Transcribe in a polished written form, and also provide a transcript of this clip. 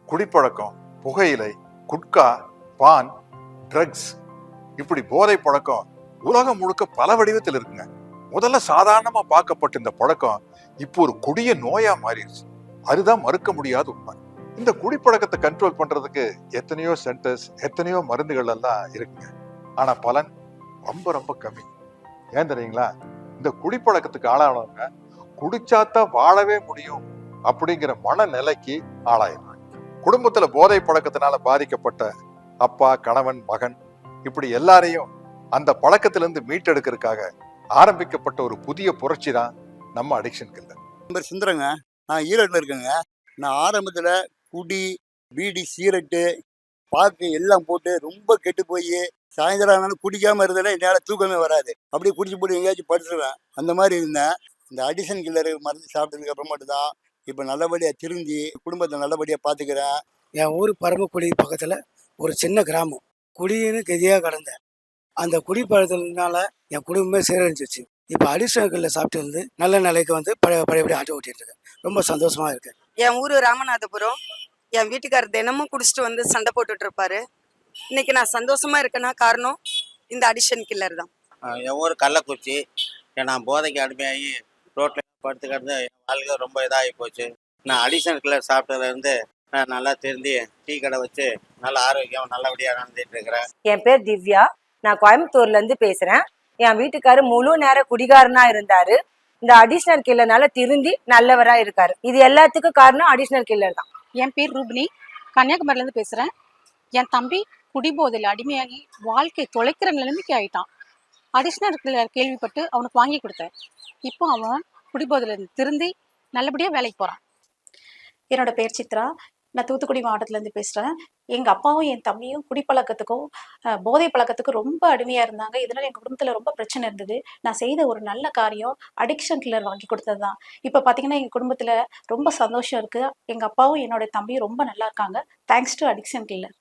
குடிப்பழக்கம், புகையிலை, குட்கா, பான், ட்ரக்ஸ், இப்படி போதை பழக்கம் உலகம் முழுக்க பல வடிவத்தில் இருக்குங்க. முதல்ல சாதாரணமா பார்க்கப்பட்ட இந்த பழக்கம் இப்போ ஒரு கொடிய நோயா மாறிடுச்சு. அதுதான் மறுக்க முடியாத உண்மை. இந்த குடிப்பழக்கத்தை கண்ட்ரோல் பண்றதுக்கு எத்தனையோ சென்டர்ஸ், எத்தனையோ மருந்துகள் எல்லாம் இருக்குங்க. ஆனா பலன் ரொம்ப ரொம்ப கம்மி. ஏன் தெரியுங்களா? இந்த குடிப்பழக்கத்துக்கு ஆளானவங்க குடிச்சாத்தான் வாழவே முடியும் அப்படிங்கிற மனநிலைக்கு ஆளாயிடுறாங்க. குடும்பத்துல போதை பழக்கத்தினால பாதிக்கப்பட்ட அப்பா, கணவன், மகன், இப்படி எல்லாரையும் அந்த பழக்கத்திலிருந்து மீட்டெடுக்கிறதுக்காக ஆரம்பிக்கப்பட்ட ஒரு புதிய புரட்சி தான் நம்ம அடிக்ஷன் கில்லர். நம்பர் சுந்தரங்க. நான் ஈரோட்டில் இருக்கேங்க. நான் ஆரம்பத்தில் குடி, பீடி, சீரட்டு, பாக்கு எல்லாம் போட்டு ரொம்ப கெட்டு போய் சாயந்தரம் ஆனாலும் குடிக்காமல் இருந்தேன்னா என்னால் தூக்கமே வராது. அப்படியே குடிச்சு போட்டு எங்கேயாச்சும் படுத்துருவேன். அந்த மாதிரி இருந்தேன். இந்த அடிஷன் கில்லரு மருந்து சாப்பிட்டதுக்கு அப்புறமேட்டு தான் இப்போ நல்லபடியாக திருந்தி குடும்பத்தை நல்லபடியாக பார்த்துக்கிறேன். என் ஊர் பரமக்குடி பக்கத்தில் ஒரு சின்ன கிராமம். குடின்னு கெதியாக கிடந்தேன். அந்த குடிப்பழக்கத்தினால என் குடும்பமே சீரழிஞ்சிச்சு. இப்போ அடிஷனல் கில்லர் சாப்பிட்டு இருந்து நல்ல நிலைக்கு வந்து பழையபடி ஆட்டோ ஓட்டிட்டு இருக்கேன். ரொம்ப சந்தோஷமா இருக்கு. என் ஊர் ராமநாதபுரம். என் வீட்டுக்காரர் தினமும் குடிச்சிட்டு வந்து சண்டை போட்டுட்டு இருப்பாரு. இன்னைக்கு நான் சந்தோஷமா இருக்கேன்னா காரணம் இந்த அடிஷன் கில்லர் தான். என் ஊர் கள்ளக்குறிச்சி. நான் போதைக்கு அடிமையாகி ரோட்டில் படுத்து கிடந்து என் வாழ்க்கை ரொம்ப இதாகி போச்சு. நான் அடிஷன் கில்லர் சாப்பிட்டதுலேருந்து நான் நல்லா திருந்தி டீ கடை வச்சு நல்ல ஆரோக்கியம் நல்லபடியாக நடந்துட்டு இருக்கிறேன். என் பேர் திவ்யா. நான் கோயம்புத்தூர்ல இருந்து பேசுறேன். என் வீட்டுக்காரு முழு நேர குடிகாரனா இருந்தாரு. இந்த அடிஷனல் கில்லர்னால திருந்தி நல்லவரா இருக்காரு. இது எல்லாத்துக்கும் காரணம் அடிஷனல் கில்லர் தான். என் பேர் ரூபினி. கன்னியாகுமரியில இருந்து பேசுறேன். என் தம்பி குடிபோதையில் அடிமையாகி வாழ்க்கை தொலைக்கிற நிலைமைக்கு ஆயிட்டான். அடிஷனல் கில்லர் கேள்விப்பட்டு அவனுக்கு வாங்கி கொடுத்தேன். இப்போ அவன் குடிபோதையில இருந்து திருந்தி நல்லபடியா வேலைக்கு போறான். என்னோட பேர் சித்ரா. நான் தூத்துக்குடி மாவட்டத்துலேருந்து பேசுகிறேன். எங்கள் அப்பாவும் என் தம்பியும் குடிப்பழக்கத்துக்கும் போதை பழக்கத்துக்கும் ரொம்ப அடிமையாக இருந்தாங்க. இதனால் எங்கள் குடும்பத்தில் ரொம்ப பிரச்சனை இருந்தது. நான் செய்த ஒரு நல்ல காரியம் அடிக்ஷன் கில்லர் வாங்கி கொடுத்தது தான். இப்போ பார்த்தீங்கன்னா எங்கள் குடும்பத்தில் ரொம்ப சந்தோஷம் இருக்குது. எங்கள் அப்பாவும் என்னோட தம்பியும் ரொம்ப நல்லா இருக்காங்க. Thanks to addiction killer.